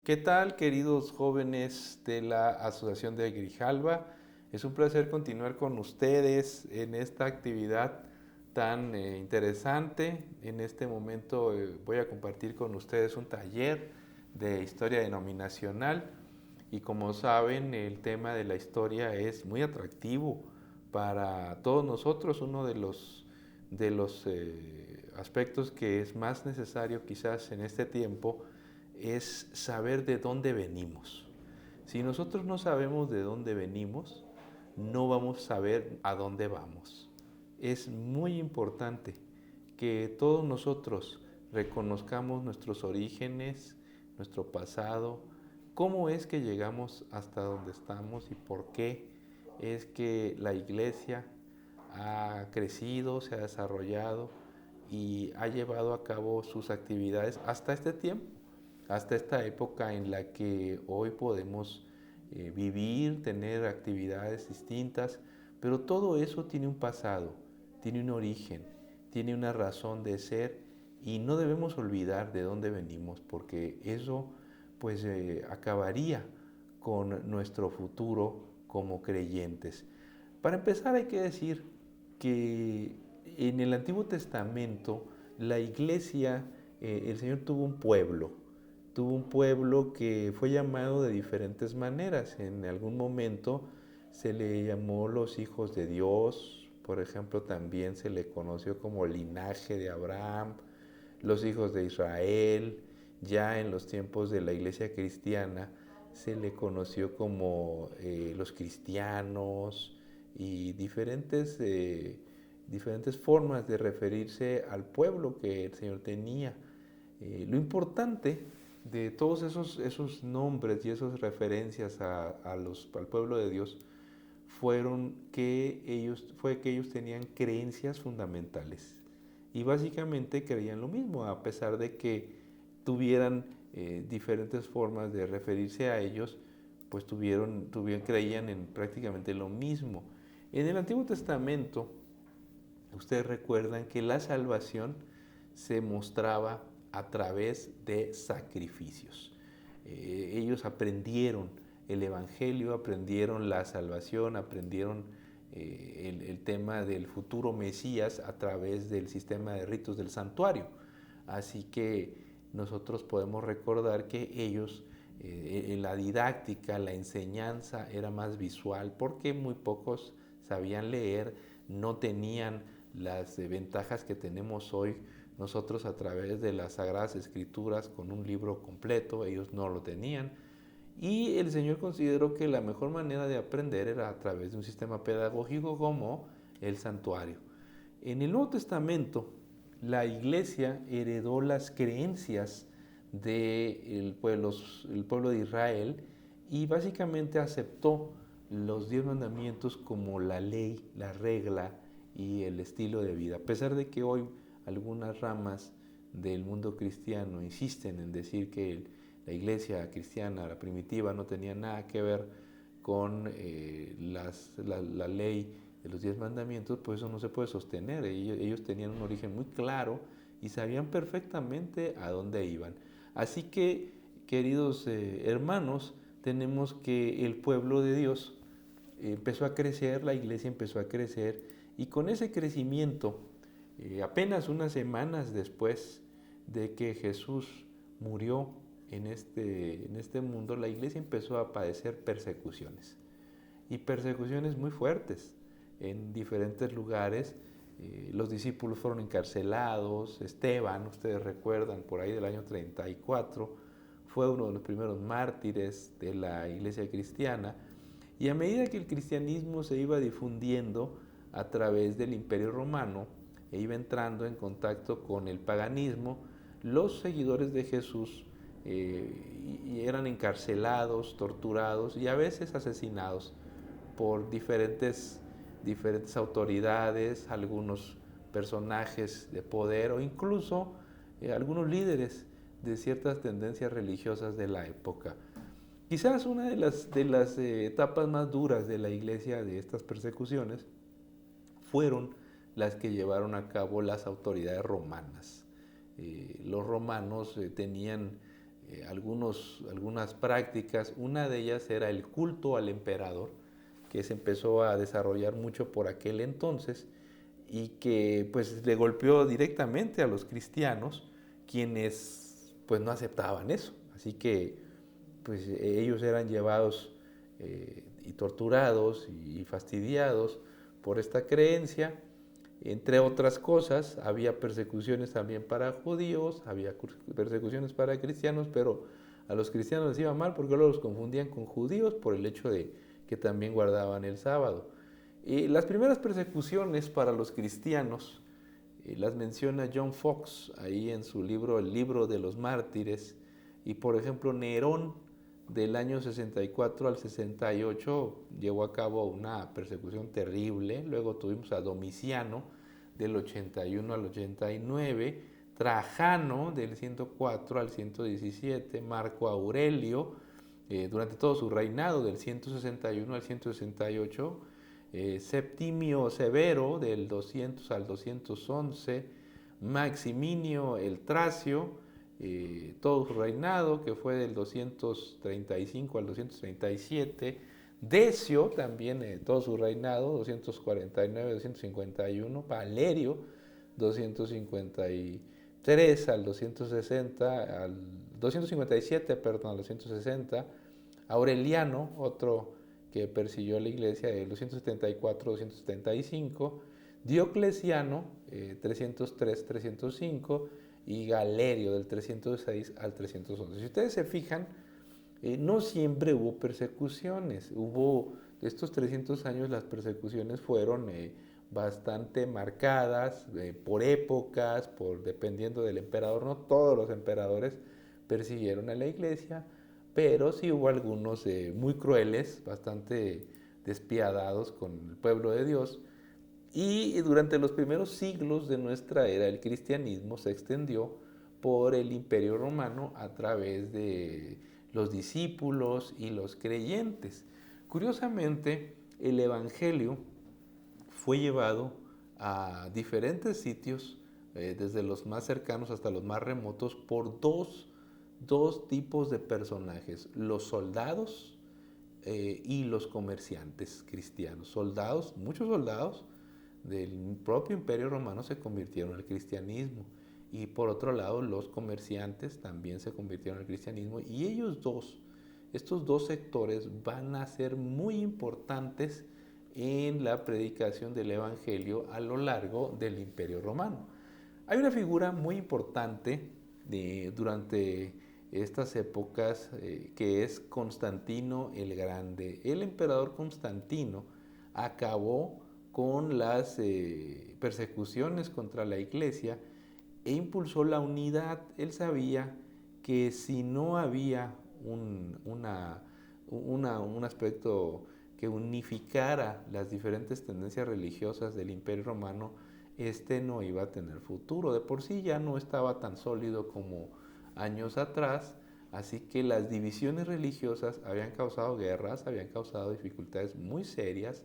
¿Qué tal, queridos jóvenes de la Asociación de Grijalva? Es un placer continuar con ustedes en esta actividad tan interesante. En este momento voy a compartir con ustedes un taller de historia denominacional y como saben el tema de la historia es muy atractivo para todos nosotros. Uno de los aspectos que es más necesario quizás en este tiempo es saber de dónde venimos. Si nosotros no sabemos de dónde venimos, no vamos a saber a dónde vamos. Es muy importante que todos nosotros reconozcamos nuestros orígenes, nuestro pasado, cómo es que llegamos hasta donde estamos y por qué es que la iglesia ha crecido, se ha desarrollado y ha llevado a cabo sus actividades hasta este tiempo, hasta esta época en la que hoy podemos vivir, tener actividades distintas, pero todo eso tiene un pasado, tiene un origen, tiene una razón de ser y no debemos olvidar de dónde venimos porque eso pues acabaría con nuestro futuro como creyentes. Para empezar hay que decir que en el Antiguo Testamento la iglesia, el Señor tuvo un pueblo que fue llamado de diferentes maneras. En algún momento se le llamó los hijos de Dios, por ejemplo también se le conoció como linaje de Abraham, los hijos de Israel. Ya en los tiempos de la iglesia cristiana se le conoció como los cristianos y diferentes formas de referirse al pueblo que el Señor tenía. Lo importante de todos esos nombres y esas referencias al pueblo de Dios fue que ellos tenían creencias fundamentales y básicamente creían lo mismo, a pesar de que tuvieran diferentes formas de referirse a ellos, pues creían en prácticamente lo mismo. En el Antiguo Testamento, ustedes recuerdan que la salvación se mostraba a través de sacrificios. Ellos aprendieron el Evangelio, aprendieron la salvación, aprendieron el tema del futuro Mesías a través del sistema de ritos del santuario. Así que nosotros podemos recordar que ellos, en la didáctica, la enseñanza era más visual porque muy pocos sabían leer, no tenían las ventajas que tenemos hoy nosotros a través de las Sagradas Escrituras con un libro completo. Ellos no lo tenían. Y el Señor consideró que la mejor manera de aprender era a través de un sistema pedagógico como el santuario. En el Nuevo Testamento, la iglesia heredó las creencias del pueblo de Israel y básicamente aceptó los 10 mandamientos como la ley, la regla y el estilo de vida. A pesar de que hoy algunas ramas del mundo cristiano insisten en decir que la iglesia cristiana, la primitiva, no tenía nada que ver con la ley de los 10 mandamientos, pues eso no se puede sostener. Ellos tenían un origen muy claro y sabían perfectamente a dónde iban. Así que, queridos hermanos, tenemos que el pueblo de Dios empezó a crecer, la iglesia empezó a crecer y con ese crecimiento, apenas unas semanas después de que Jesús murió en este mundo, la iglesia empezó a padecer persecuciones y persecuciones muy fuertes en diferentes lugares. Los discípulos fueron encarcelados. Esteban, ustedes recuerdan, por ahí del año 34, fue uno de los primeros mártires de la iglesia cristiana. Y a medida que el cristianismo se iba difundiendo a través del Imperio Romano e iba entrando en contacto con el paganismo, los seguidores de Jesús eran encarcelados, torturados y a veces asesinados por diferentes autoridades, algunos personajes de poder o incluso algunos líderes de ciertas tendencias religiosas de la época. Quizás una de las etapas más duras de la iglesia de estas persecuciones fueron las que llevaron a cabo las autoridades romanas. Los romanos tenían algunas prácticas. Una de ellas era el culto al emperador, que se empezó a desarrollar mucho por aquel entonces y que pues le golpeó directamente a los cristianos, quienes pues no aceptaban eso. Así que pues ellos eran llevados y torturados y fastidiados por esta creencia. Entre otras cosas, había persecuciones también para judíos, había persecuciones para cristianos, pero a los cristianos les iba mal porque luego los confundían con judíos por el hecho de que también guardaban el sábado. Y las primeras persecuciones para los cristianos las menciona John Fox ahí en su libro El libro de los mártires. Y por ejemplo, Nerón del año 64 al 68 llevó a cabo una persecución terrible. Luego tuvimos a Domiciano del 81 al 89, Trajano del 104 al 117, Marco Aurelio durante todo su reinado del 161 al 168, Septimio Severo del 200 al 211, Maximinio el Tracio, todo su reinado que fue del 235 al 237, Decio también todo su reinado 249-251, Valerio 253 al 260 al 257, perdón, al 260, Aureliano, otro que persiguió a la iglesia de 274-275, Diocleciano 303-305 y Galerio del 306 al 311. Si ustedes se fijan, no siempre hubo persecuciones. Hubo, estos 300 años las persecuciones fueron bastante marcadas por épocas, dependiendo del emperador. No todos los emperadores persiguieron a la iglesia, pero sí hubo algunos muy crueles, bastante despiadados con el pueblo de Dios. Y durante los primeros siglos de nuestra era, el cristianismo se extendió por el Imperio Romano a través de los discípulos y los creyentes. Curiosamente, el Evangelio fue llevado a diferentes sitios, desde los más cercanos hasta los más remotos, por dos tipos de personajes: los soldados y los comerciantes cristianos. Soldados, muchos soldados del propio Imperio Romano se convirtieron al cristianismo, y por otro lado los comerciantes también se convirtieron al cristianismo, y estos dos sectores van a ser muy importantes en la predicación del Evangelio a lo largo del Imperio Romano. Hay una figura muy importante durante estas épocas que es Constantino el Grande. El emperador Constantino acabó con las persecuciones contra la iglesia e impulsó la unidad. Él sabía que si no había un aspecto que unificara las diferentes tendencias religiosas del Imperio Romano, este no iba a tener futuro. De por sí ya no estaba tan sólido como años atrás, así que las divisiones religiosas habían causado guerras, habían causado dificultades muy serias,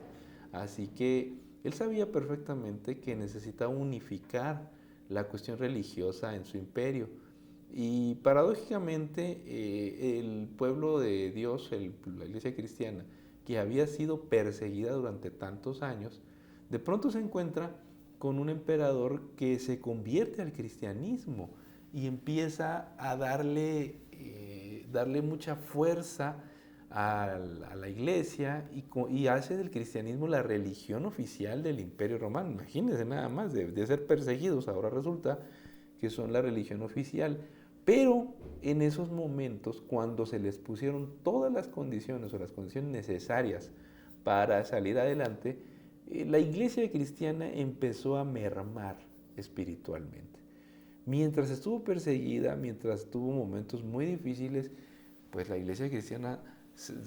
así que él sabía perfectamente que necesitaba unificar la cuestión religiosa en su imperio. Y paradójicamente el pueblo de Dios, la iglesia cristiana, que había sido perseguida durante tantos años, de pronto se encuentra con un emperador que se convierte al cristianismo y empieza a darle mucha fuerza a la iglesia y hace del cristianismo la religión oficial del Imperio Romano. Imagínense nada más, de ser perseguidos, ahora resulta que son la religión oficial. Pero en esos momentos, cuando se les pusieron todas las condiciones o las condiciones necesarias para salir adelante, la iglesia cristiana empezó a mermar espiritualmente. Mientras estuvo perseguida, mientras tuvo momentos muy difíciles, pues la iglesia cristiana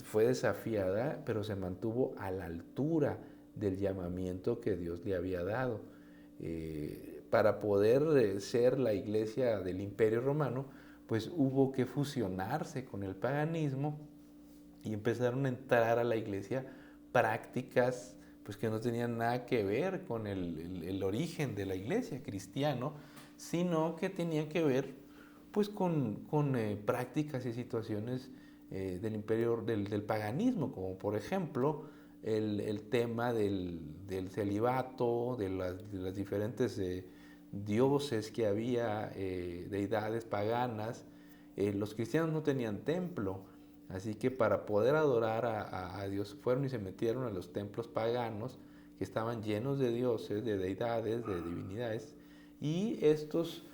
fue desafiada, pero se mantuvo a la altura del llamamiento que Dios le había dado. Para poder ser la iglesia del Imperio Romano, pues hubo que fusionarse con el paganismo y empezaron a entrar a la iglesia prácticas pues que no tenían nada que ver con el origen de la iglesia cristiano, sino que tenían que ver pues con prácticas y situaciones del imperio, del paganismo, como por ejemplo el tema del celibato, de las diferentes dioses que había, deidades paganas. Los cristianos no tenían templo, así que para poder adorar a Dios fueron y se metieron a los templos paganos que estaban llenos de dioses, de deidades, de divinidades, y estos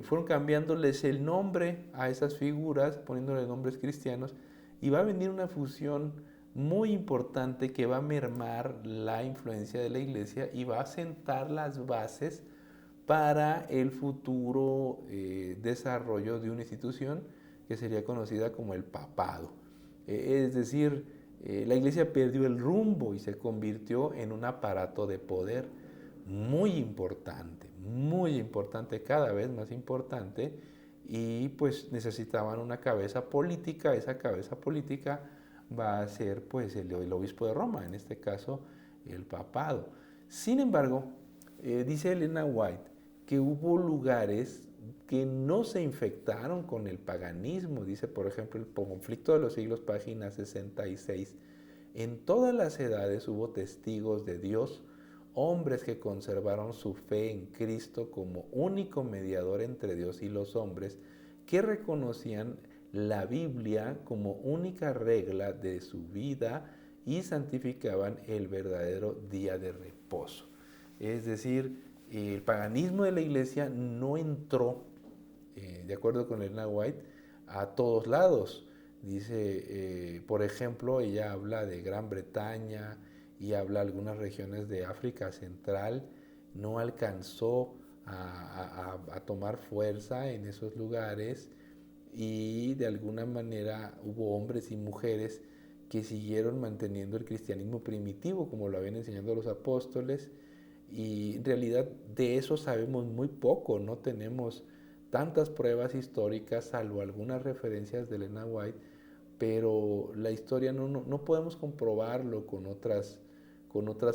fueron cambiándoles el nombre a esas figuras, poniéndole nombres cristianos, y va a venir una fusión muy importante que va a mermar la influencia de la iglesia y va a sentar las bases para el futuro desarrollo de una institución que sería conocida como el papado. Es decir, la iglesia perdió el rumbo y se convirtió en un aparato de poder muy importante, cada vez más importante, y pues necesitaban una cabeza política. Esa cabeza política va a ser pues el obispo de Roma, en este caso el papado. Sin embargo, dice Elena White que hubo lugares que no se infectaron con el paganismo. Dice, por ejemplo, el conflicto de los siglos, página 66. En todas las edades hubo testigos de Dios, hombres que conservaron su fe en Cristo como único mediador entre Dios y los hombres, que reconocían la Biblia como única regla de su vida y santificaban el verdadero día de reposo. Es decir, el paganismo de la iglesia no entró, de acuerdo con Elena White, a todos lados. Dice, por ejemplo, ella habla de Gran Bretaña y habla de algunas regiones de África Central. No alcanzó a tomar fuerza en esos lugares, y de alguna manera hubo hombres y mujeres que siguieron manteniendo el cristianismo primitivo como lo habían enseñado los apóstoles, y en realidad de eso sabemos muy poco. No tenemos tantas pruebas históricas, salvo algunas referencias de Elena White, pero la historia no podemos comprobarlo con otras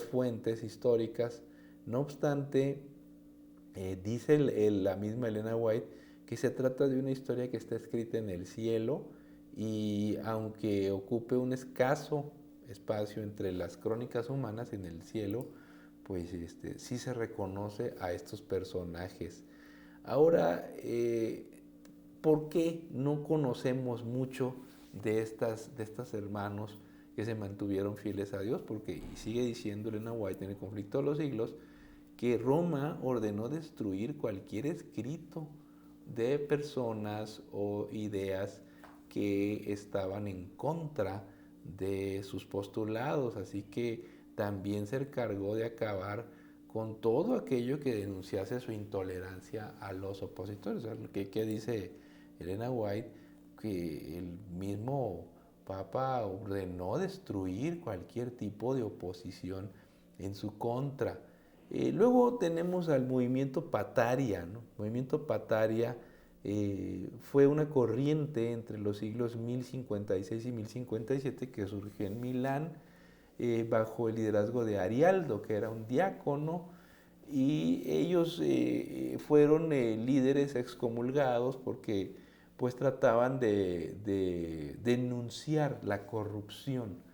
fuentes históricas. No obstante, dice la misma Elena White que se trata de una historia que está escrita en el cielo, y aunque ocupe un escaso espacio entre las crónicas humanas en el cielo, pues sí se reconoce a estos personajes. Ahora, ¿por qué no conocemos mucho de estas hermanos que se mantuvieron fieles a Dios? Porque sigue diciendo Elena White en el conflicto de los siglos que Roma ordenó destruir cualquier escrito de personas o ideas que estaban en contra de sus postulados, así que también se encargó de acabar con todo aquello que denunciase su intolerancia a los opositores. O sea, ¿qué dice Elena White? Que el mismo Papa ordenó destruir cualquier tipo de oposición en su contra. Luego tenemos al movimiento Pataria, ¿no? El movimiento Pataria fue una corriente entre los siglos 1056 y 1057 que surgió en Milán, bajo el liderazgo de Arialdo, que era un diácono, y ellos fueron líderes excomulgados porque pues trataban de denunciar la corrupción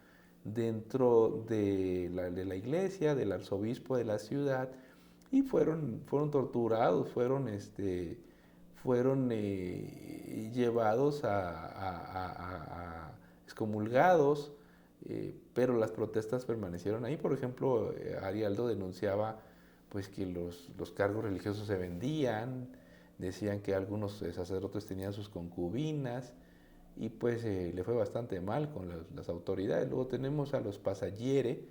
dentro de la iglesia, del arzobispo de la ciudad, y fueron torturados, fueron llevados a excomulgados, pero las protestas permanecieron ahí. Por ejemplo, Arialdo denunciaba pues que los cargos religiosos se vendían, decían que algunos sacerdotes tenían sus concubinas, y pues le fue bastante mal con las autoridades. Luego tenemos a los Passagiere,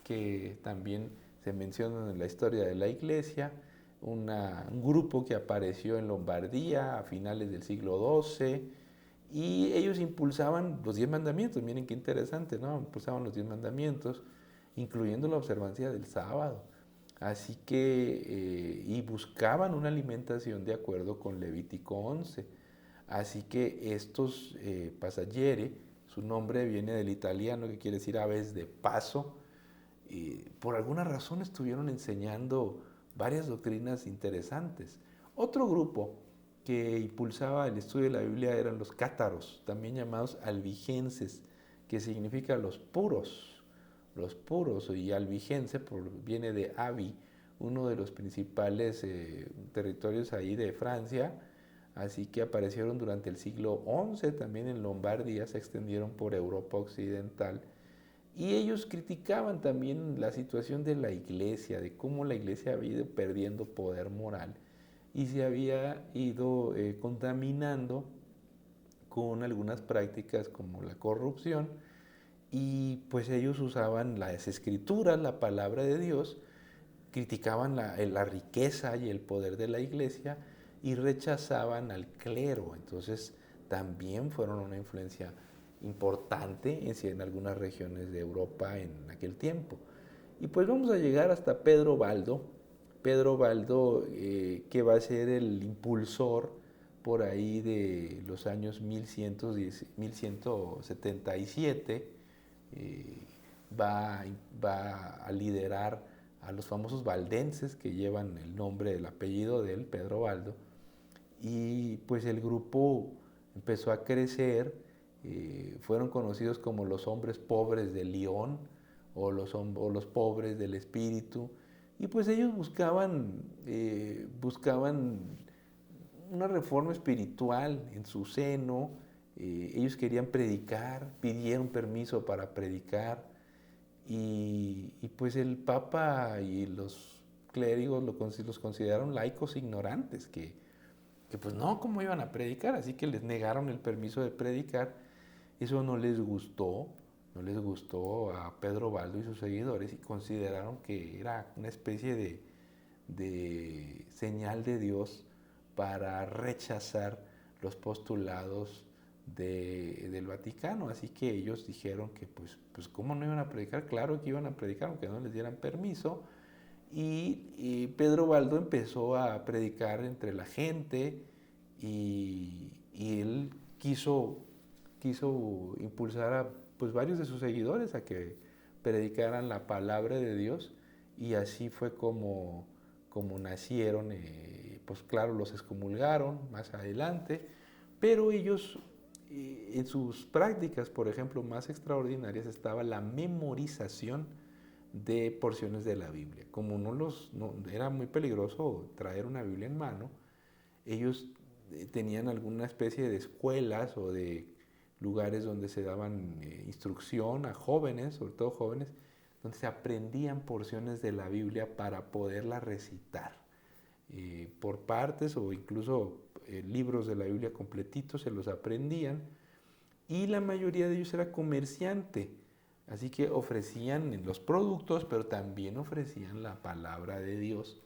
que también se mencionan en la historia de la iglesia, un grupo que apareció en Lombardía a finales del siglo XII, y ellos impulsaban los 10 mandamientos. Miren qué interesante, ¿no? Impulsaban los 10 mandamientos, incluyendo la observancia del sábado. Así que, y buscaban una alimentación de acuerdo con Levítico 11. Así que estos Passagiere, su nombre viene del italiano que quiere decir aves de paso, por alguna razón estuvieron enseñando varias doctrinas interesantes. Otro grupo que impulsaba el estudio de la Biblia eran los cátaros, también llamados albigenses, que significa los puros, y albigense viene de Abi, uno de los principales territorios ahí de Francia, así que aparecieron durante el siglo XI también en Lombardía, se extendieron por Europa Occidental, y ellos criticaban también la situación de la iglesia, de cómo la iglesia había ido perdiendo poder moral y se había ido contaminando con algunas prácticas como la corrupción, y pues ellos usaban las escrituras, la palabra de Dios, criticaban la riqueza y el poder de la iglesia y rechazaban al clero. Entonces también fueron una influencia importante en algunas regiones de Europa en aquel tiempo. Y pues vamos a llegar hasta Pedro Baldo. Pedro Baldo, que va a ser el impulsor por ahí de los años 1177, eh, va, va a liderar a los famosos valdenses que llevan el nombre, el apellido de él, Pedro Baldo, y pues el grupo empezó a crecer, fueron conocidos como los hombres pobres de Lyon o los pobres del espíritu, y pues ellos buscaban una reforma espiritual en su seno, ellos querían predicar, pidieron permiso para predicar, y pues el Papa y los clérigos los consideraron laicos ignorantes, que pues no, ¿cómo iban a predicar? Así que les negaron el permiso de predicar. Eso no les gustó a Pedro Baldo y sus seguidores, y consideraron que era una especie de señal de Dios para rechazar los postulados del Vaticano. Así que ellos dijeron que pues cómo no iban a predicar, claro que iban a predicar aunque no les dieran permiso, y Pedro Baldo empezó a predicar entre la gente, y él quiso impulsar a pues varios de sus seguidores a que predicaran la palabra de Dios, y así fue como nacieron. Pues claro, los excomulgaron más adelante, pero ellos en sus prácticas, por ejemplo, más extraordinarias estaba la memorización de porciones de la Biblia. Como era muy peligroso traer una Biblia en mano, ellos tenían alguna especie de escuelas o de lugares donde se daban instrucción a jóvenes, sobre todo jóvenes, donde se aprendían porciones de la Biblia para poderla recitar por partes, o incluso libros de la Biblia completitos se los aprendían, y la mayoría de ellos era comerciante, así que ofrecían los productos, pero también ofrecían la palabra de Dios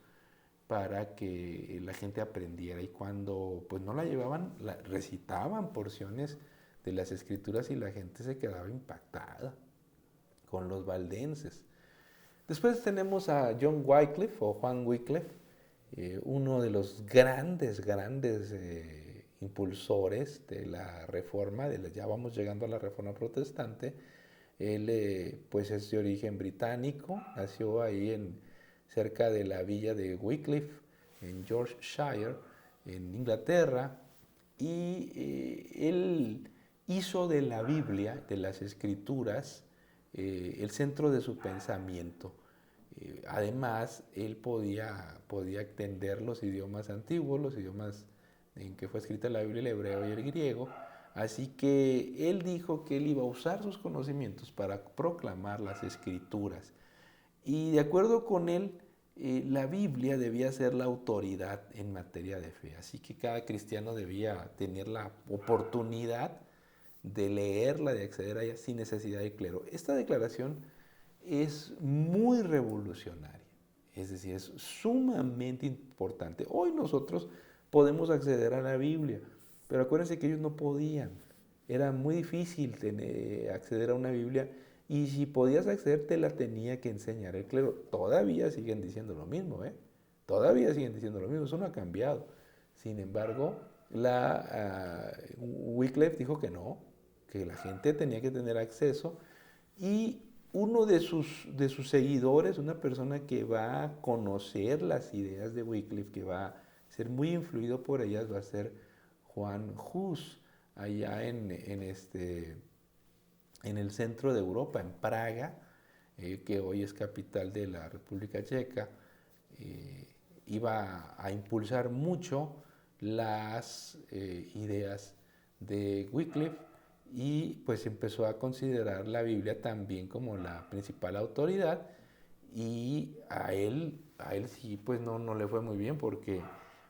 para que la gente aprendiera, y cuando pues no la llevaban, recitaban porciones de las escrituras y la gente se quedaba impactada con los valdenses. Después tenemos a John Wycliffe o Juan Wycliffe, uno de los grandes impulsores de la reforma, ya vamos llegando a la reforma protestante. Él pues es de origen británico, nació ahí cerca de la villa de Wycliffe, en Yorkshire, en Inglaterra, y él hizo de la Biblia, de las Escrituras, el centro de su pensamiento. Además, él podía entender los idiomas antiguos, los idiomas en que fue escrita la Biblia, el hebreo y el griego, así que él dijo que él iba a usar sus conocimientos para proclamar las Escrituras. Y de acuerdo con él, la Biblia debía ser la autoridad en materia de fe, así que cada cristiano debía tener la oportunidad de leerla, de acceder a ella sin necesidad de clero. Esta declaración es muy revolucionaria, es decir, es sumamente importante. Hoy nosotros podemos acceder a la Biblia, pero acuérdense que ellos no podían. Era muy difícil acceder a una Biblia, y si podías acceder te la tenía que enseñar el clero. Todavía siguen diciendo lo mismo, ¿eh? Todavía siguen diciendo lo mismo, eso no ha cambiado. Sin embargo, Wycliffe dijo que no, que la gente tenía que tener acceso, y uno de sus seguidores, una persona que va a conocer las ideas de Wycliffe, que va a ser muy influido por ellas va a ser Juan Hus, allá en el centro de Europa, en Praga, que hoy es capital de la República Checa. eh, Iba a impulsar mucho las ideas de Wycliffe y pues empezó a considerar la Biblia también como la principal autoridad, y a él sí pues no le fue muy bien porque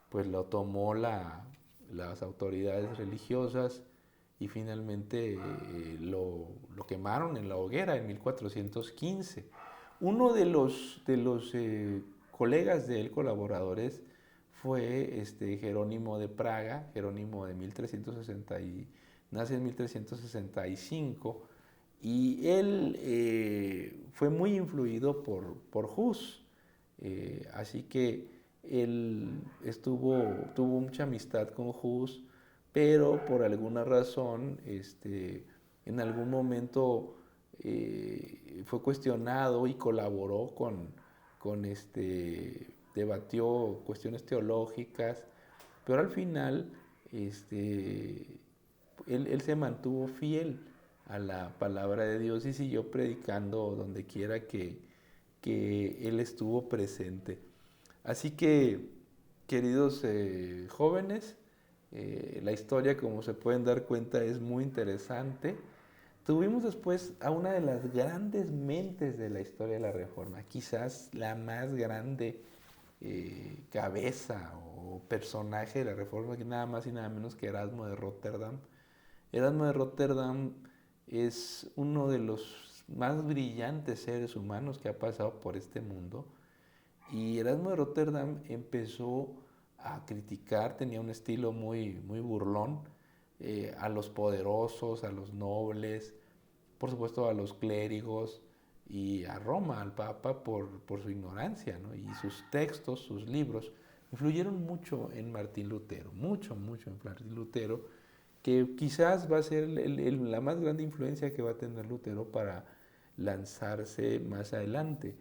pues lo tomó las autoridades religiosas y finalmente lo quemaron en la hoguera en 1415. Uno de los colegas de él, colaboradores, fue Jerónimo de Praga, Jerónimo de 1360 nace en 1365, y él fue muy influido por Hus, así que él tuvo mucha amistad con Hus, pero por alguna razón, en algún momento fue cuestionado y colaboró debatió cuestiones teológicas, pero al final, él se mantuvo fiel a la palabra de Dios y siguió predicando donde quiera que él estuvo presente. Así que, queridos jóvenes, la historia, como se pueden dar cuenta, es muy interesante. Tuvimos después a una de las grandes mentes de la historia de la Reforma, quizás la más grande cabeza o personaje de la Reforma, que nada más y nada menos que Erasmo de Rotterdam. Erasmo de Rotterdam es uno de los más brillantes seres humanos que ha pasado por este mundo. Y Erasmo de Rotterdam empezó a criticar, tenía un estilo muy burlón, a los poderosos, a los nobles, por supuesto a los clérigos y a Roma, al Papa, por su ignorancia, ¿no? Y sus textos, sus libros, influyeron mucho en Martín Lutero, mucho en Martín Lutero, que quizás va a ser la más grande influencia que va a tener Lutero para lanzarse más adelante.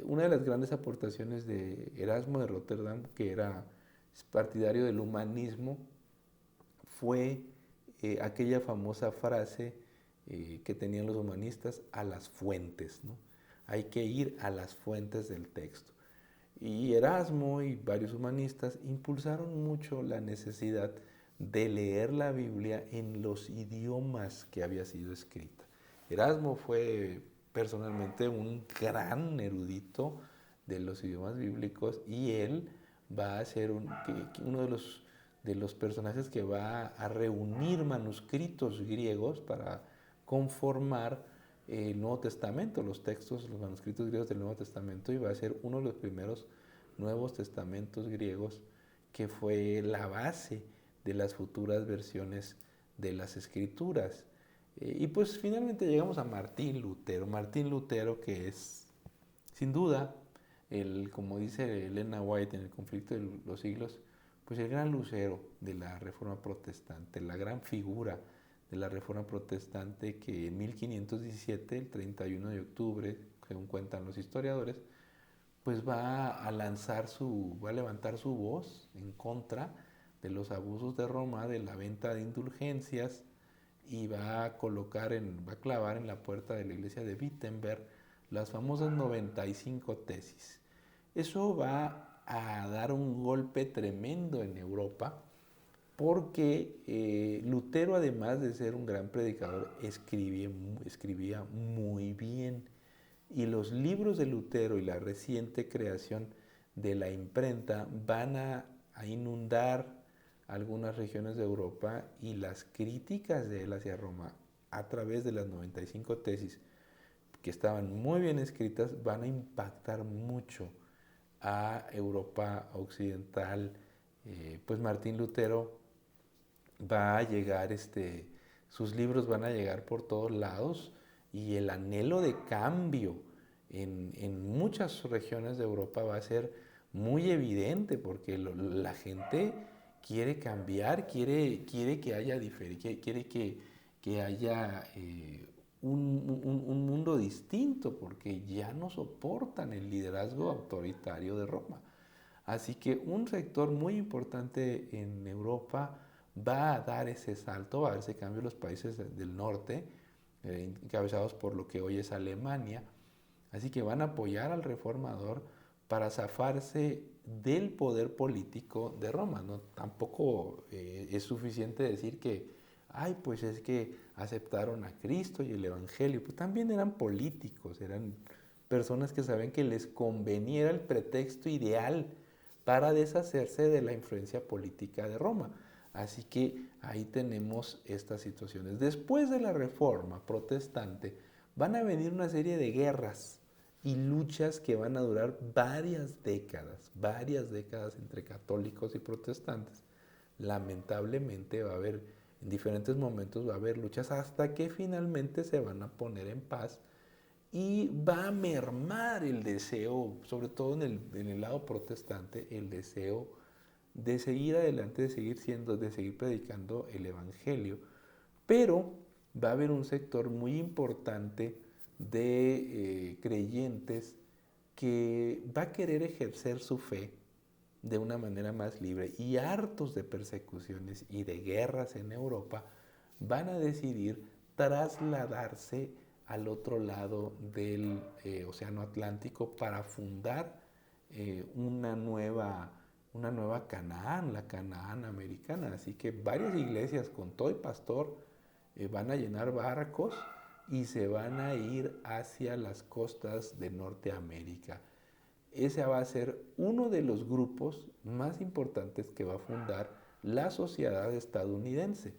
Una de las grandes aportaciones de Erasmo de Rotterdam, que era partidario del humanismo, fue aquella famosa frase que tenían los humanistas: a las fuentes, ¿no? Hay que ir a las fuentes del texto. Y Erasmo y varios humanistas impulsaron mucho la necesidad de leer la Biblia en los idiomas que había sido escrita. Erasmo fue personalmente un gran erudito de los idiomas bíblicos, y él va a ser uno de los personajes que va a reunir manuscritos griegos para conformar el Nuevo Testamento, los textos, los manuscritos griegos del Nuevo Testamento, y va a ser uno de los primeros Nuevos Testamentos griegos, que fue la base de las futuras versiones de las Escrituras. Y pues finalmente llegamos a Martín Lutero. Martín Lutero, que es sin duda, como dice Elena White en El conflicto de los siglos, pues el gran lucero de la Reforma Protestante, la gran figura de la Reforma Protestante, que en 1517, el 31 de octubre, según cuentan los historiadores, pues va a levantar su voz en contra de los abusos de Roma, de la venta de indulgencias, y va a clavar en la puerta de la iglesia de Wittenberg las famosas 95 tesis. Eso va a dar un golpe tremendo en Europa, porque Lutero, además de ser un gran predicador, escribía muy bien. Y los libros de Lutero y la reciente creación de la imprenta van a inundar algunas regiones de Europa, y las críticas de él hacia Roma a través de las 95 tesis, que estaban muy bien escritas, van a impactar mucho a Europa occidental. Pues Martín Lutero va a llegar, sus libros van a llegar por todos lados, y el anhelo de cambio en muchas regiones de Europa va a ser muy evidente, porque la gente quiere cambiar, quiere que haya quiere que haya un mundo distinto, porque ya no soportan el liderazgo autoritario de Roma. Así que un sector muy importante en Europa va a dar ese salto, va a dar ese cambio en los países del norte, encabezados por lo que hoy es Alemania. Así que van a apoyar al reformador para zafarse del poder político de Roma. ¿No? Tampoco es suficiente decir que, ay, pues es que aceptaron a Cristo y el Evangelio. Pues también eran políticos, eran personas que sabían que les convenía, era el pretexto ideal para deshacerse de la influencia política de Roma. Así que ahí tenemos estas situaciones. Después de la Reforma protestante van a venir una serie de guerras y luchas que van a durar varias décadas entre católicos y protestantes. Lamentablemente va a haber, en diferentes momentos va a haber luchas hasta que finalmente se van a poner en paz y va a mermar el deseo, sobre todo en el lado protestante, el deseo de seguir adelante, de seguir predicando el Evangelio. Pero va a haber un sector muy importante de creyentes que va a querer ejercer su fe de una manera más libre y hartos de persecuciones y de guerras en Europa, van a decidir trasladarse al otro lado del Océano Atlántico para fundar una nueva Canaán, la Canaán americana. Así que varias iglesias con todo y pastor van a llenar barcos y se van a ir hacia las costas de Norteamérica. Ese va a ser uno de los grupos más importantes que va a fundar la sociedad estadounidense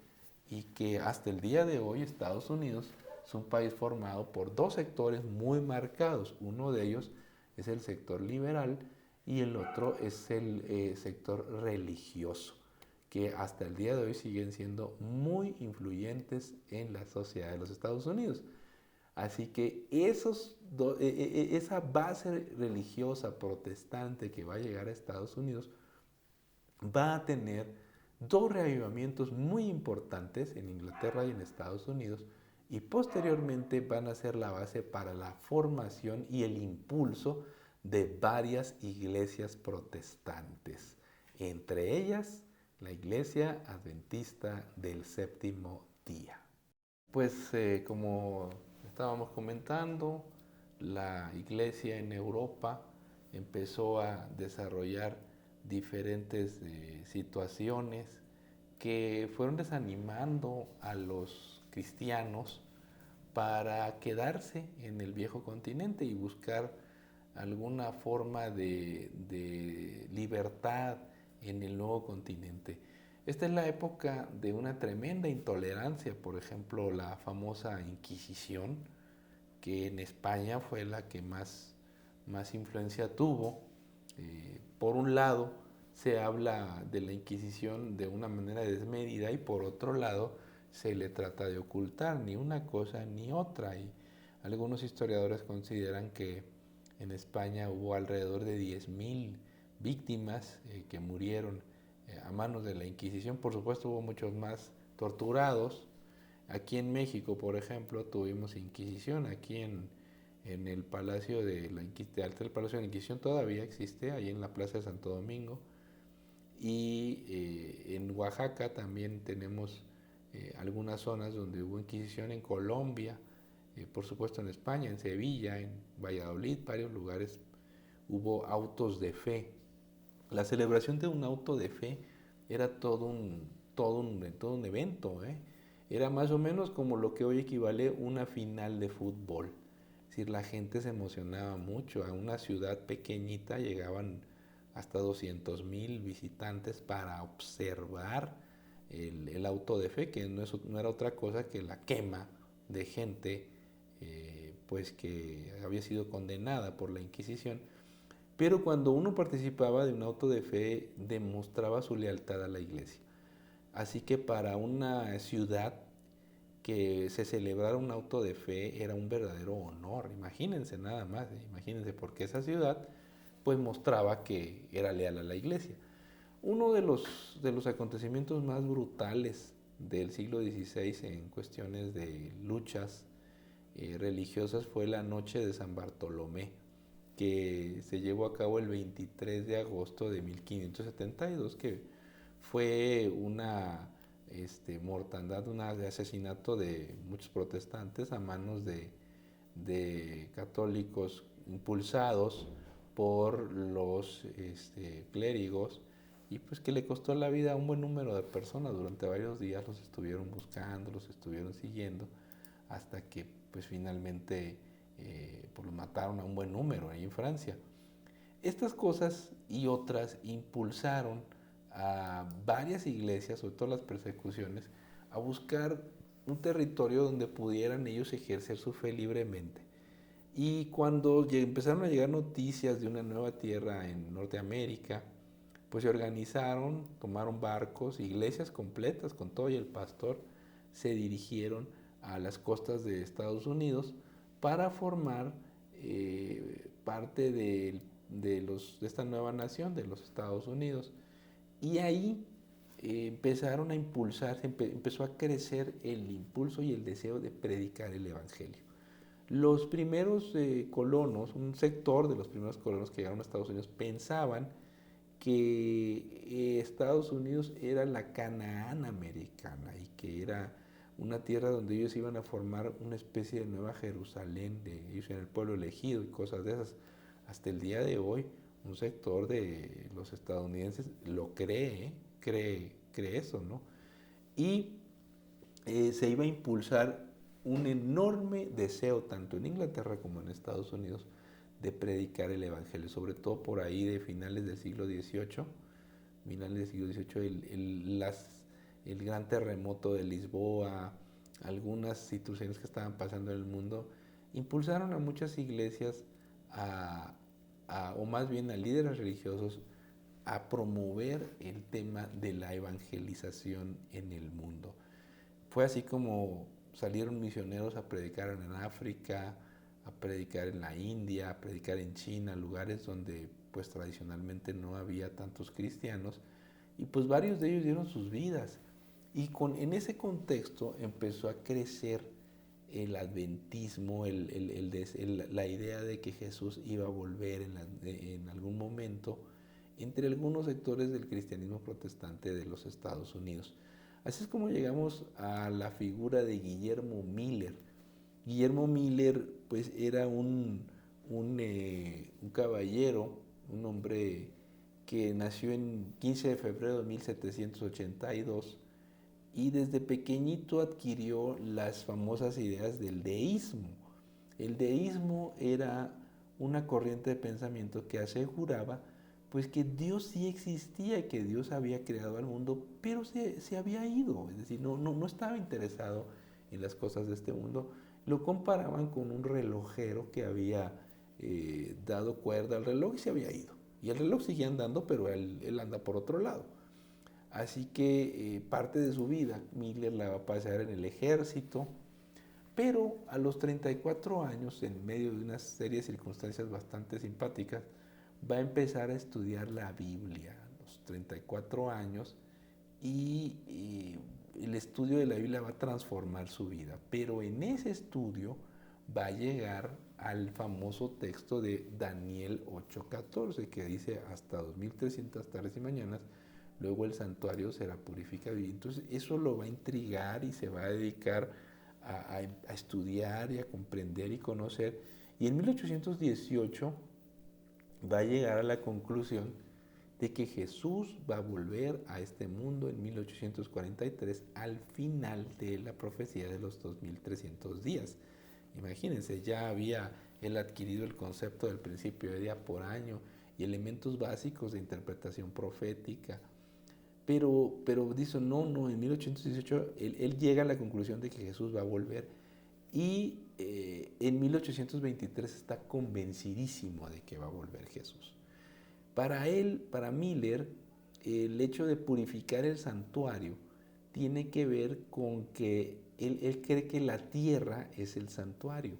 y que hasta el día de hoy Estados Unidos es un país formado por dos sectores muy marcados. Uno de ellos es el sector liberal y el otro es el sector religioso, que hasta el día de hoy siguen siendo muy influyentes en la sociedad de los Estados Unidos. Así que esa base religiosa protestante que va a llegar a Estados Unidos va a tener dos reavivamientos muy importantes en Inglaterra y en Estados Unidos y posteriormente van a ser la base para la formación y el impulso de varias iglesias protestantes, entre ellas la Iglesia Adventista del Séptimo Día. Pues como estábamos comentando, la iglesia en Europa empezó a desarrollar diferentes situaciones que fueron desanimando a los cristianos para quedarse en el viejo continente y buscar alguna forma de libertad en el nuevo continente. Esta es la época de una tremenda intolerancia, por ejemplo, la famosa Inquisición, que en España fue la que más influencia tuvo. Por un lado, se habla de la Inquisición de una manera desmedida y por otro lado, se le trata de ocultar ni una cosa ni otra. Y algunos historiadores consideran que en España hubo alrededor de 10.000 víctimas que murieron a manos de la Inquisición. Por supuesto hubo muchos más torturados. Aquí en México, por ejemplo, tuvimos Inquisición. Aquí en el Palacio de la Inquisición, el Palacio de la Inquisición todavía existe, ahí en la Plaza de Santo Domingo. Y en Oaxaca también tenemos algunas zonas donde hubo Inquisición, en Colombia, por supuesto en España, en Sevilla, en Valladolid, varios lugares hubo autos de fe. La celebración de un auto de fe era todo un evento, ¿eh? Era más o menos como lo que hoy equivale a una final de fútbol. Es decir, la gente se emocionaba mucho. A una ciudad pequeñita llegaban hasta 200.000 visitantes para observar el auto de fe, que no era otra cosa que la quema de gente pues que había sido condenada por la Inquisición. Pero cuando uno participaba de un auto de fe, demostraba su lealtad a la iglesia. Así que para una ciudad que se celebrara un auto de fe era un verdadero honor. Imagínense nada más, imagínense, porque esa ciudad pues mostraba que era leal a la iglesia. Uno de los acontecimientos más brutales del siglo XVI en cuestiones de luchas religiosas fue la noche de San Bartolomé. que se llevó a cabo el 23 de agosto de 1572, que fue una mortandad, un asesinato de muchos protestantes a manos de católicos impulsados por los clérigos, y pues que le costó la vida a un buen número de personas. Durante varios días los estuvieron buscando, los estuvieron siguiendo, hasta que pues finalmente pues lo mataron a un buen número ahí en Francia. Estas cosas y otras impulsaron a varias iglesias, sobre todo las persecuciones, a buscar un territorio donde pudieran ellos ejercer su fe libremente. Y cuando empezaron a llegar noticias de una nueva tierra en Norteamérica, pues se organizaron, tomaron barcos, iglesias completas con todo y el pastor, se dirigieron a las costas de Estados Unidos para formar parte de esta nueva nación, de los Estados Unidos. Y ahí empezaron a impulsarse, empezó a crecer el impulso y el deseo de predicar el Evangelio. Los primeros colonos, un sector de los primeros colonos que llegaron a Estados Unidos, pensaban que Estados Unidos era la Canaán americana y que era una tierra donde ellos iban a formar una especie de nueva Jerusalén, ellos eran el pueblo elegido y cosas de esas. Hasta el día de hoy, un sector de los estadounidenses lo cree eso, ¿no? Y se iba a impulsar un enorme deseo, tanto en Inglaterra como en Estados Unidos, de predicar el Evangelio, sobre todo por ahí de finales del siglo XVIII, el gran terremoto de Lisboa, algunas situaciones que estaban pasando en el mundo, impulsaron a muchas iglesias o más bien a líderes religiosos, a promover el tema de la evangelización en el mundo. Fue así como salieron misioneros a predicar en África, a predicar en la India, a predicar en China, lugares donde pues tradicionalmente no había tantos cristianos, y pues varios de ellos dieron sus vidas. Y en ese contexto empezó a crecer el adventismo, la idea de que Jesús iba a volver en algún momento entre algunos sectores del cristianismo protestante de los Estados Unidos. Así es como llegamos a la figura de Guillermo Miller. Guillermo Miller pues era un caballero, un hombre que nació en 15 de febrero de 1782 y desde pequeñito adquirió las famosas ideas del deísmo. El deísmo era una corriente de pensamiento que aseguraba pues que Dios sí existía y que Dios había creado al mundo, pero se había ido, es decir, no estaba interesado en las cosas de este mundo. Lo comparaban con un relojero que había dado cuerda al reloj y se había ido. Y el reloj seguía andando, pero él anda por otro lado. Así que parte de su vida Miller la va a pasar en el ejército, pero a los 34 años, en medio de una serie de circunstancias bastante simpáticas, va a empezar a estudiar la Biblia a los 34 años y el estudio de la Biblia va a transformar su vida. Pero en ese estudio va a llegar al famoso texto de Daniel 8:14 que dice hasta 2300 tardes y mañanas, luego el santuario será purificado. Y entonces eso lo va a intrigar y se va a dedicar a estudiar y a comprender y conocer. Y en 1818 va a llegar a la conclusión de que Jesús va a volver a este mundo en 1843 al final de la profecía de los 2300 días. Imagínense, ya había él adquirido el concepto del principio de día por año y elementos básicos de interpretación profética. Pero dice, no, en 1818 él llega a la conclusión de que Jesús va a volver y en 1823 está convencidísimo de que va a volver Jesús. Para él, para Miller, el hecho de purificar el santuario tiene que ver con que él cree que la tierra es el santuario.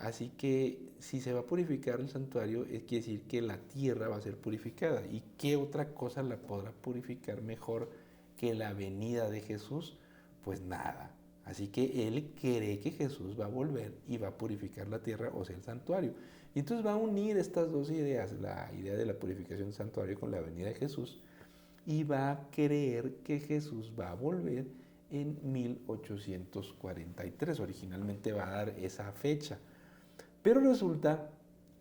Así que si se va a purificar el santuario, quiere decir que la tierra va a ser purificada. ¿Y qué otra cosa la podrá purificar mejor que la venida de Jesús? Pues nada. Así que él cree que Jesús va a volver y va a purificar la tierra, o sea, el santuario. Y entonces va a unir estas dos ideas, la idea de la purificación del santuario con la venida de Jesús, y va a creer que Jesús va a volver en 1843. Originalmente va a dar esa fecha. Pero resulta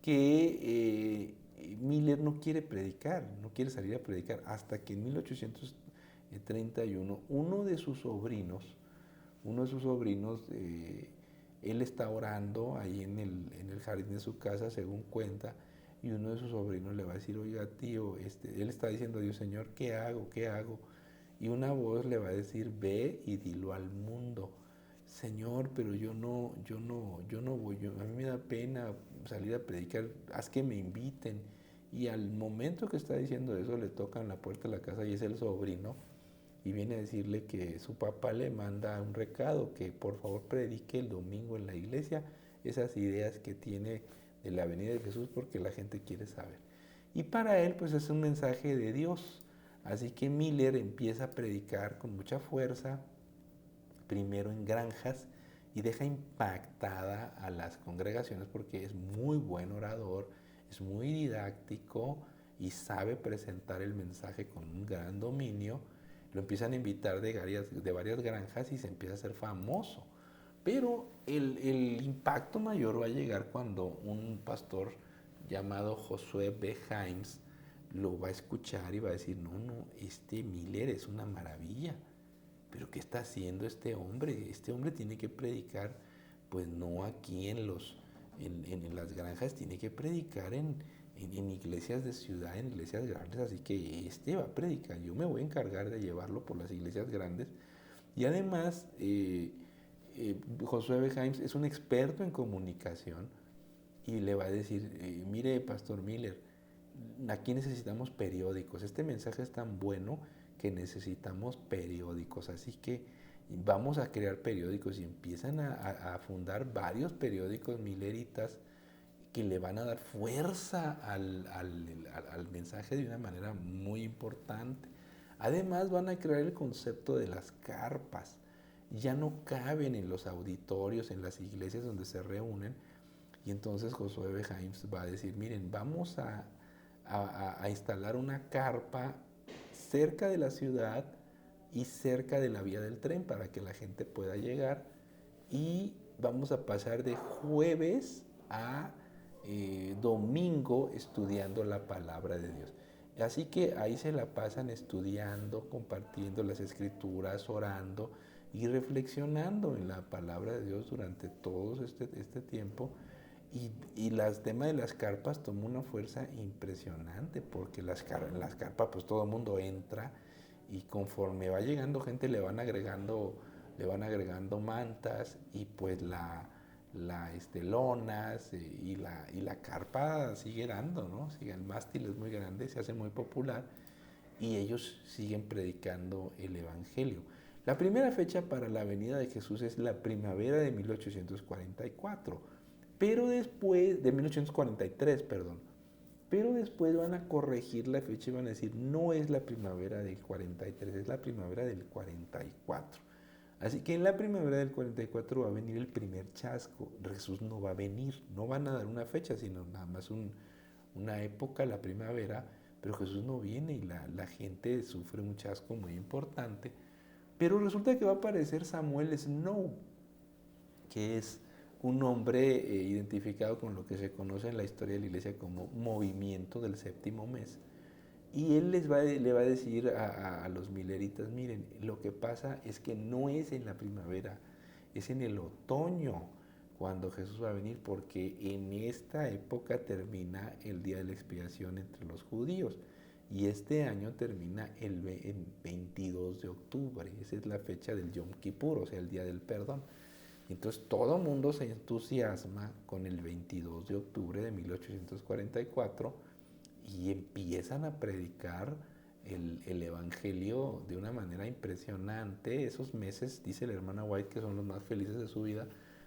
que Miller no quiere predicar, no quiere salir a predicar, hasta que en 1831 uno de sus sobrinos, él está orando ahí en el jardín de su casa, según cuenta, y uno de sus sobrinos le va a decir, oiga tío, él está diciendo a Dios, Señor, ¿qué hago? ¿Qué hago? Y una voz le va a decir, ve y dilo al mundo. Señor, pero yo no voy, a mí me da pena salir a predicar, haz que me inviten. Y al momento que está diciendo eso, le tocan la puerta de la casa y es el sobrino, y viene a decirle que su papá le manda un recado, que por favor predique el domingo en la iglesia esas ideas que tiene de la venida de Jesús, porque la gente quiere saber. Y para él pues es un mensaje de Dios. Así que Miller empieza a predicar con mucha fuerza, primero en granjas, y deja impactada a las congregaciones porque es muy buen orador, es muy didáctico y sabe presentar el mensaje con un gran dominio. Lo empiezan a invitar de varias granjas y se empieza a hacer famoso. Pero el impacto mayor va a llegar cuando un pastor llamado Josué B. Himes lo va a escuchar y va a decir, no, este Miller es una maravilla. Pero ¿qué está haciendo este hombre? Este hombre tiene que predicar, pues no aquí en las granjas, tiene que predicar en iglesias de ciudad, en iglesias grandes, así que este va a predicar, yo me voy a encargar de llevarlo por las iglesias grandes. Y además, Josué B. Himes es un experto en comunicación y le va a decir, mire, Pastor Miller, aquí necesitamos periódicos, este mensaje es tan bueno que necesitamos periódicos, así que vamos a crear periódicos, y empiezan a fundar varios periódicos milleritas que le van a dar fuerza al mensaje de una manera muy importante. Además van a crear el concepto de las carpas. Ya no caben en los auditorios, en las iglesias donde se reúnen, y entonces Josué B. Himes va a decir, miren, vamos a instalar una carpa cerca de la ciudad y cerca de la vía del tren para que la gente pueda llegar, y vamos a pasar de jueves a domingo estudiando la palabra de Dios. Así que ahí se la pasan estudiando, compartiendo las escrituras, orando y reflexionando en la palabra de Dios durante todo este tiempo. Y el tema de las carpas tomó una fuerza impresionante, porque las carpas pues todo el mundo entra, y conforme va llegando gente le van agregando mantas, y pues lonas, y la carpa sigue dando, ¿no? Sigue, el mástil es muy grande, se hace muy popular, y ellos siguen predicando el Evangelio. La primera fecha para la venida de Jesús es la primavera de 1844, pero después, de 1843, perdón, pero después van a corregir la fecha y van a decir, no es la primavera del 43, es la primavera del 44. Así que en la primavera del 44 va a venir el primer chasco. Jesús no va a venir, no van a dar una fecha, sino nada más una época, la primavera, pero Jesús no viene, y la gente sufre un chasco muy importante. Pero resulta que va a aparecer Samuel Snow, que es un hombre identificado con lo que se conoce en la historia de la iglesia como movimiento del séptimo mes. Y él le va a decir a los milleritas, miren, lo que pasa es que no es en la primavera, es en el otoño cuando Jesús va a venir, porque en esta época termina el día de la expiación entre los judíos. Y este año termina el 22 de octubre, esa es la fecha del Yom Kippur, o sea, el día del perdón. Entonces todo el mundo se entusiasma con el 22 de octubre de 1844 y empiezan a predicar el Evangelio de una manera impresionante. Esos meses, dice la hermana White, que son los más felices de su vida,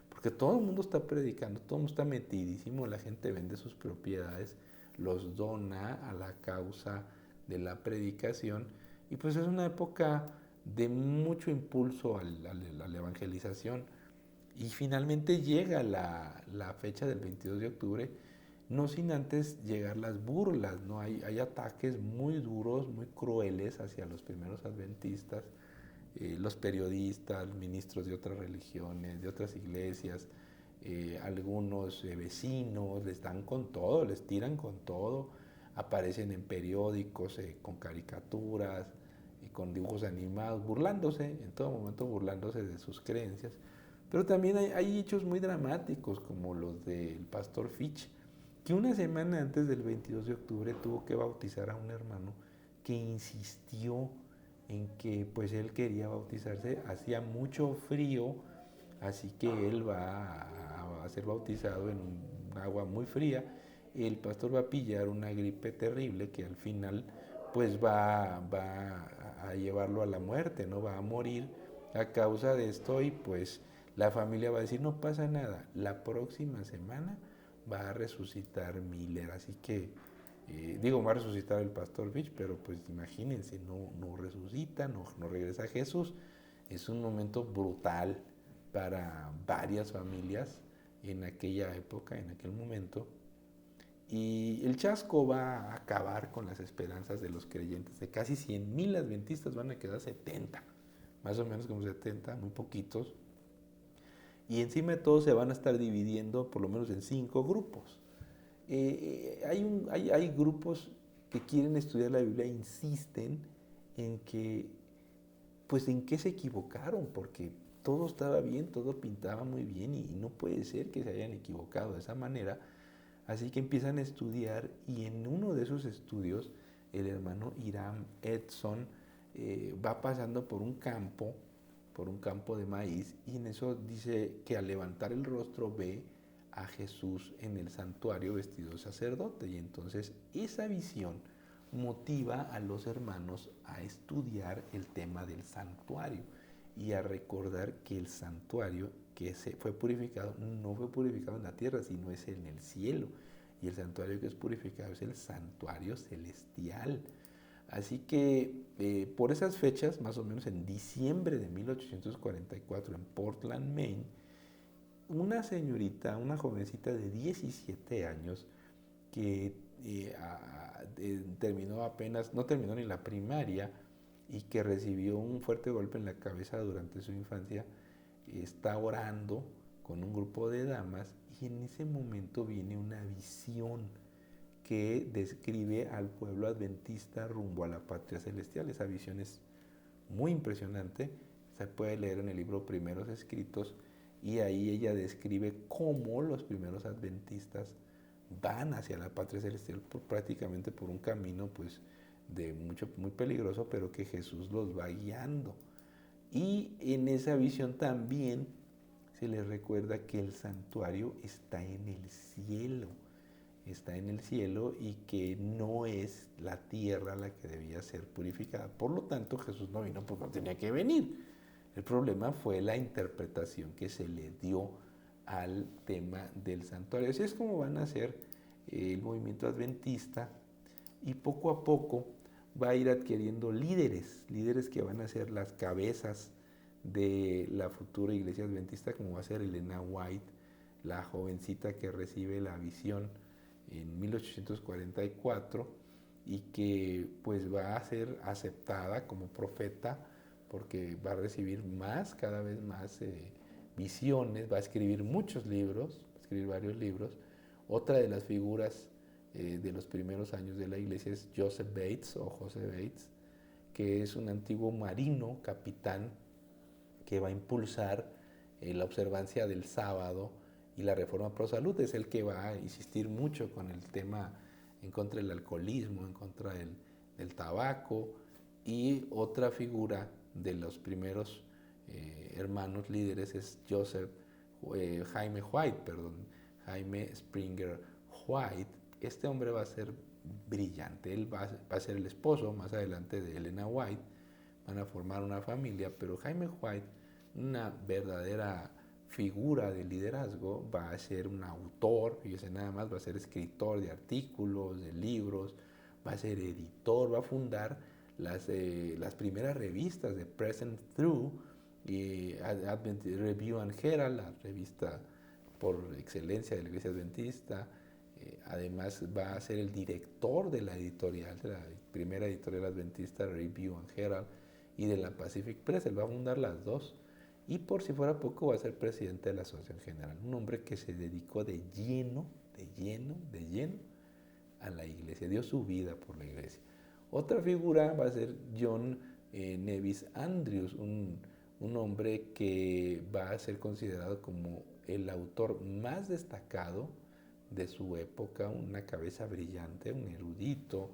porque todo el mundo está predicando, todo el mundo está metidísimo, la gente vende sus propiedades, los dona a la causa de la predicación, y pues es una época de mucho impulso a la evangelización. Y finalmente llega la fecha del 22 de octubre, no sin antes llegar las burlas, ¿no? Hay ataques muy duros, muy crueles hacia los primeros adventistas, los periodistas, ministros de otras religiones, de otras iglesias, algunos vecinos les dan con todo, les tiran con todo, aparecen en periódicos con caricaturas y con dibujos animados, burlándose, en todo momento burlándose de sus creencias. Pero también hay hechos muy dramáticos, como los del pastor Fitch, que una semana antes del 22 de octubre tuvo que bautizar a un hermano que insistió en que pues él quería bautizarse, hacía mucho frío, así que él va a ser bautizado en un agua muy fría. El pastor va a pillar una gripe terrible que al final pues va a llevarlo a la muerte, no va a morir a causa de esto, y pues la familia va a decir no pasa nada, la próxima semana va a resucitar Miller, así que digo, va a resucitar el pastor Fitch, pero pues imagínense, no resucita, no regresa a Jesús. Es un momento brutal para varias familias en aquella época, en aquel momento. Y el chasco va a acabar con las esperanzas de los creyentes. De casi 100,000 adventistas van a quedar 70, más o menos como 70, muy poquitos. Y encima de todo se van a estar dividiendo por lo menos en 5 grupos. Hay grupos que quieren estudiar la Biblia e insisten en que, pues en qué se equivocaron, porque todo estaba bien, todo pintaba muy bien y no puede ser que se hayan equivocado de esa manera. Así que empiezan a estudiar, y en uno de esos estudios el hermano Hiram Edson va pasando por un campo de maíz, y en eso dice que al levantar el rostro ve a Jesús en el santuario vestido de sacerdote, y entonces esa visión motiva a los hermanos a estudiar el tema del santuario y a recordar que el santuario que se fue purificado no fue purificado en la tierra, sino es en el cielo, y el santuario que es purificado es el santuario celestial. Así que por esas fechas, más o menos en diciembre de 1844, en Portland, Maine, una señorita, una jovencita de 17 años que terminó apenas, no terminó ni la primaria, y que recibió un fuerte golpe en la cabeza durante su infancia, está orando con un grupo de damas, y en ese momento viene una visión que describe al pueblo adventista rumbo a la patria celestial. Esa visión es muy impresionante, se puede leer en el libro Primeros Escritos, y ahí ella describe cómo los primeros adventistas van hacia la patria celestial prácticamente por un camino pues muy peligroso, pero que Jesús los va guiando. Y en esa visión también se les recuerda que el santuario está en el cielo, y que no es la tierra la que debía ser purificada. Por lo tanto, Jesús no vino porque no tenía que venir. El problema fue la interpretación que se le dio al tema del santuario. Así es como van a ser el movimiento adventista, y poco a poco va a ir adquiriendo líderes que van a ser las cabezas de la futura iglesia adventista, como va a ser Elena White, la jovencita que recibe la visión en 1844 y que pues va a ser aceptada como profeta, porque va a recibir cada vez más visiones, va a escribir muchos libros, va a escribir varios libros. Otra de las figuras de los primeros años de la iglesia es Joseph Bates o José Bates, que es un antiguo marino, capitán, que va a impulsar la observancia del sábado y la reforma pro salud. Es el que va a insistir mucho con el tema en contra del alcoholismo, en contra del tabaco. Y otra figura de los primeros hermanos líderes es Jaime Springer White. Este hombre va a ser brillante, él va a ser el esposo más adelante de Elena White, van a formar una familia, pero Jaime White, una verdadera figura de liderazgo, va a ser un autor, fíjese nada más, va a ser escritor de artículos, de libros, va a ser editor, va a fundar las primeras revistas de Present Through y Advent Review and Herald, la revista por excelencia de la Iglesia Adventista. Además va a ser el director de la editorial, de la primera editorial adventista, Review and Herald, y de la Pacific Press. Él va a fundar las dos. Y por si fuera poco va a ser presidente de la Asociación General. Un hombre que se dedicó de lleno a la iglesia, dio su vida por la iglesia. Otra figura va a ser John Nevis Andrews, un hombre que va a ser considerado como el autor más destacado de su época, una cabeza brillante, un erudito,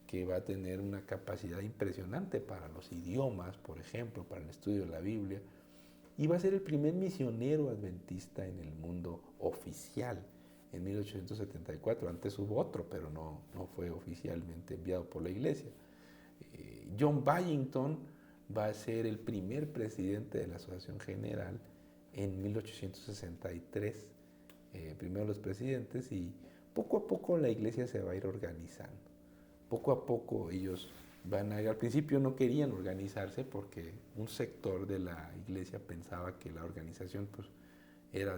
que va a tener una capacidad impresionante para los idiomas, por ejemplo, para el estudio de la Biblia, y va a ser el primer misionero adventista en el mundo oficial en 1874. Antes hubo otro, pero no fue oficialmente enviado por la iglesia. John Byington va a ser el primer presidente de la Asociación General en 1863, primero los presidentes, y poco a poco la iglesia se va a ir organizando. Poco a poco ellos van a ir, al principio no querían organizarse porque un sector de la iglesia pensaba que la organización pues, era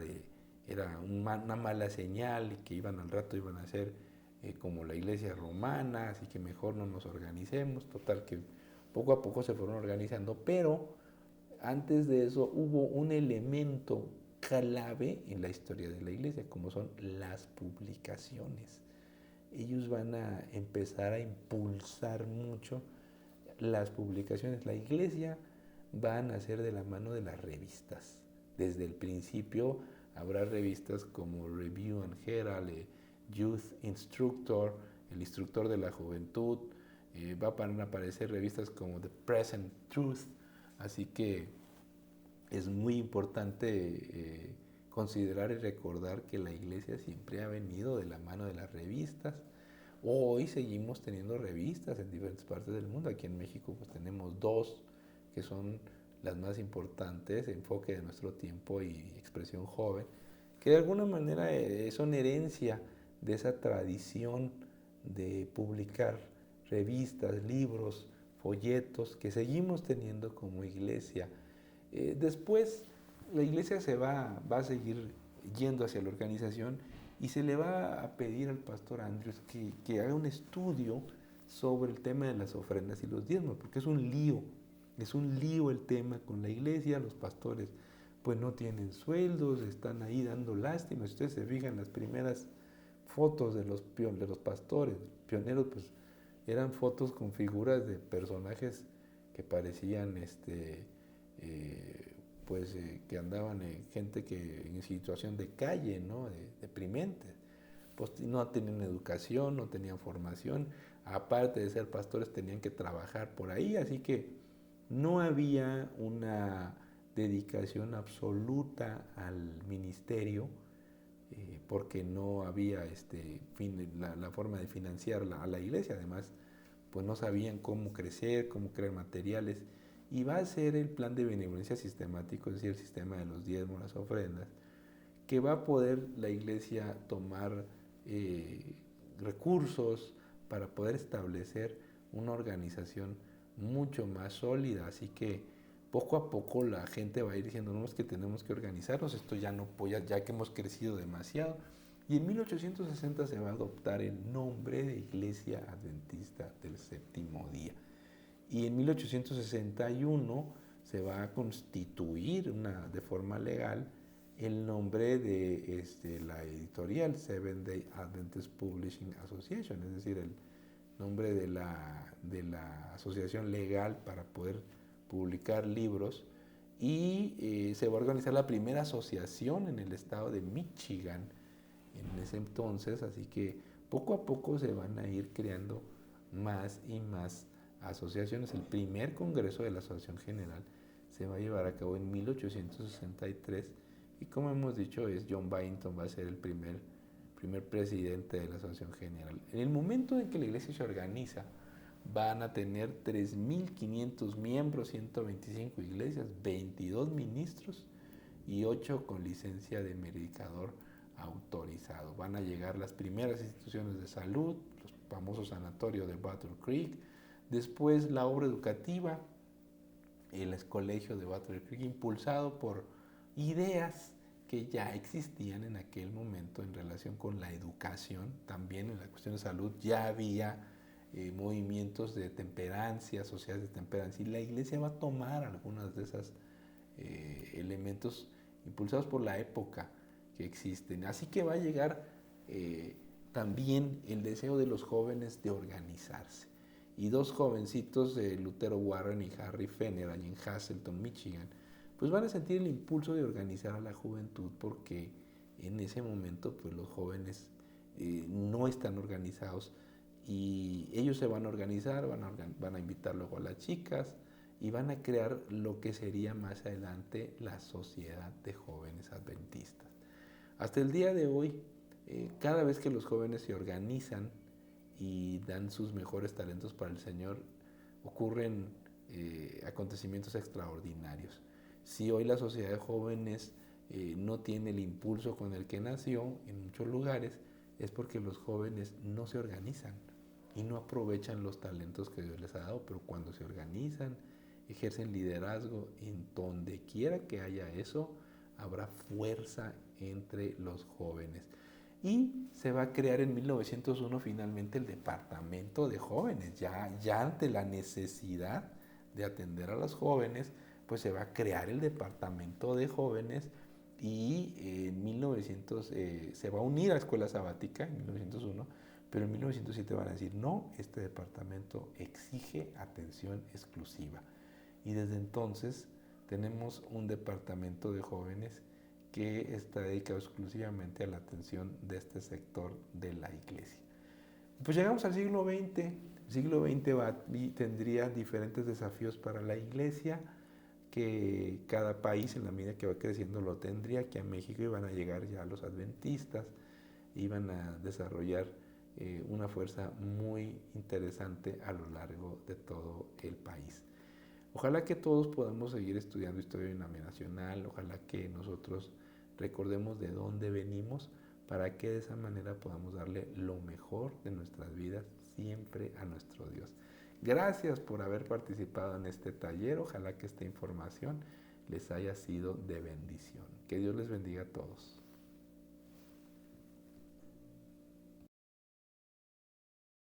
una mala señal y que al rato iban a ser como la iglesia romana, así que mejor no nos organicemos. Total que poco a poco se fueron organizando, pero antes de eso hubo un elemento clave en la historia de la iglesia, como son las publicaciones. Ellos van a empezar a impulsar mucho las publicaciones. La iglesia va a nacer de la mano de las revistas. Desde el principio habrá revistas como Review and Herald, Youth Instructor, el instructor de la juventud. Van a aparecer revistas como The Present Truth. Así que es muy importante considerar y recordar que la iglesia siempre ha venido de la mano de las revistas. Hoy seguimos teniendo revistas en diferentes partes del mundo. Aquí en México pues tenemos dos que son las más importantes, Enfoque de Nuestro Tiempo y Expresión Joven, que de alguna manera son herencia de esa tradición de publicar revistas, libros, folletos que seguimos teniendo como iglesia. Después la iglesia va a seguir yendo hacia la organización y se le va a pedir al pastor Andrews que haga un estudio sobre el tema de las ofrendas y los diezmos, porque es un lío el tema con la iglesia. Los pastores pues no tienen sueldos, están ahí dando lástima. Si ustedes se fijan, las primeras fotos de los pastores pioneros pues eran fotos con figuras de personajes que parecían que andaban gente que en situación de calle, ¿no? Deprimente. Pues no tenían educación, no tenían formación, aparte de ser pastores tenían que trabajar por ahí, así que no había una dedicación absoluta al ministerio, porque no había la forma de financiar a la iglesia. Además pues no sabían cómo crecer, cómo crear materiales, y va a ser el plan de benevolencia sistemático, es decir, el sistema de los diezmos, las ofrendas, que va a poder la iglesia tomar recursos para poder establecer una organización mucho más sólida. Así que poco a poco la gente va a ir diciendo, no, es que tenemos que organizarnos, esto ya no puede, ya que hemos crecido demasiado. Y en 1860 se va a adoptar el nombre de Iglesia Adventista del Séptimo Día. Y en 1861 se va a constituir de forma legal el nombre de la editorial Seventh Day Adventist Publishing Association, es decir, el nombre de la asociación legal para poder publicar libros. Y se va a organizar la primera asociación en el estado de Michigan en ese entonces, así que poco a poco se van a ir creando más y más asociaciones. El primer congreso de la Asociación General se va a llevar a cabo en 1863 y, como hemos dicho, John Byington va a ser el primer presidente de la Asociación General. En el momento en que la iglesia se organiza, van a tener 3.500 miembros, 125 iglesias, 22 ministros y 8 con licencia de predicador autorizado. Van a llegar las primeras instituciones de salud, los famosos sanatorios de Battle Creek, Después la obra educativa, el colegio de Battle Creek, impulsado por ideas que ya existían en aquel momento en relación con la educación. También en la cuestión de salud ya había movimientos de temperancia, sociedades de temperancia, y la iglesia va a tomar algunos de esos elementos impulsados por la época que existen. Así que va a llegar también el deseo de los jóvenes de organizarse. Y dos jovencitos de Lutero Warren y Harry Fenner, allí en Hazleton, Michigan, pues van a sentir el impulso de organizar a la juventud, porque en ese momento pues los jóvenes no están organizados, y ellos se van a organizar, van a invitar luego a las chicas y van a crear lo que sería más adelante la Sociedad de Jóvenes Adventistas. Hasta el día de hoy, cada vez que los jóvenes se organizan y dan sus mejores talentos para el Señor, ocurren acontecimientos extraordinarios. Si hoy la sociedad de jóvenes no tiene el impulso con el que nació en muchos lugares, es porque los jóvenes no se organizan y no aprovechan los talentos que Dios les ha dado, pero cuando se organizan, ejercen liderazgo, en donde quiera que haya eso, habrá fuerza entre los jóvenes. Y se va a crear en 1901 finalmente el Departamento de Jóvenes, ya ante la necesidad de atender a los jóvenes, pues se va a crear el Departamento de Jóvenes, y en 1900 se va a unir a Escuela Sabática en 1901, pero en 1907 van a decir, no, este departamento exige atención exclusiva. Y desde entonces tenemos un departamento de jóvenes que está dedicado exclusivamente a la atención de este sector de la iglesia. Pues llegamos al siglo XX. El siglo XX tendría diferentes desafíos para la iglesia, que cada país en la medida que va creciendo lo tendría. Aquí a México iban a llegar ya los adventistas, iban a desarrollar una fuerza muy interesante a lo largo de todo el país. Ojalá que todos podamos seguir estudiando historia denominacional, ojalá que nosotros recordemos de dónde venimos, para que de esa manera podamos darle lo mejor de nuestras vidas siempre a nuestro Dios. Gracias por haber participado en este taller, ojalá que esta información les haya sido de bendición. Que Dios les bendiga a todos.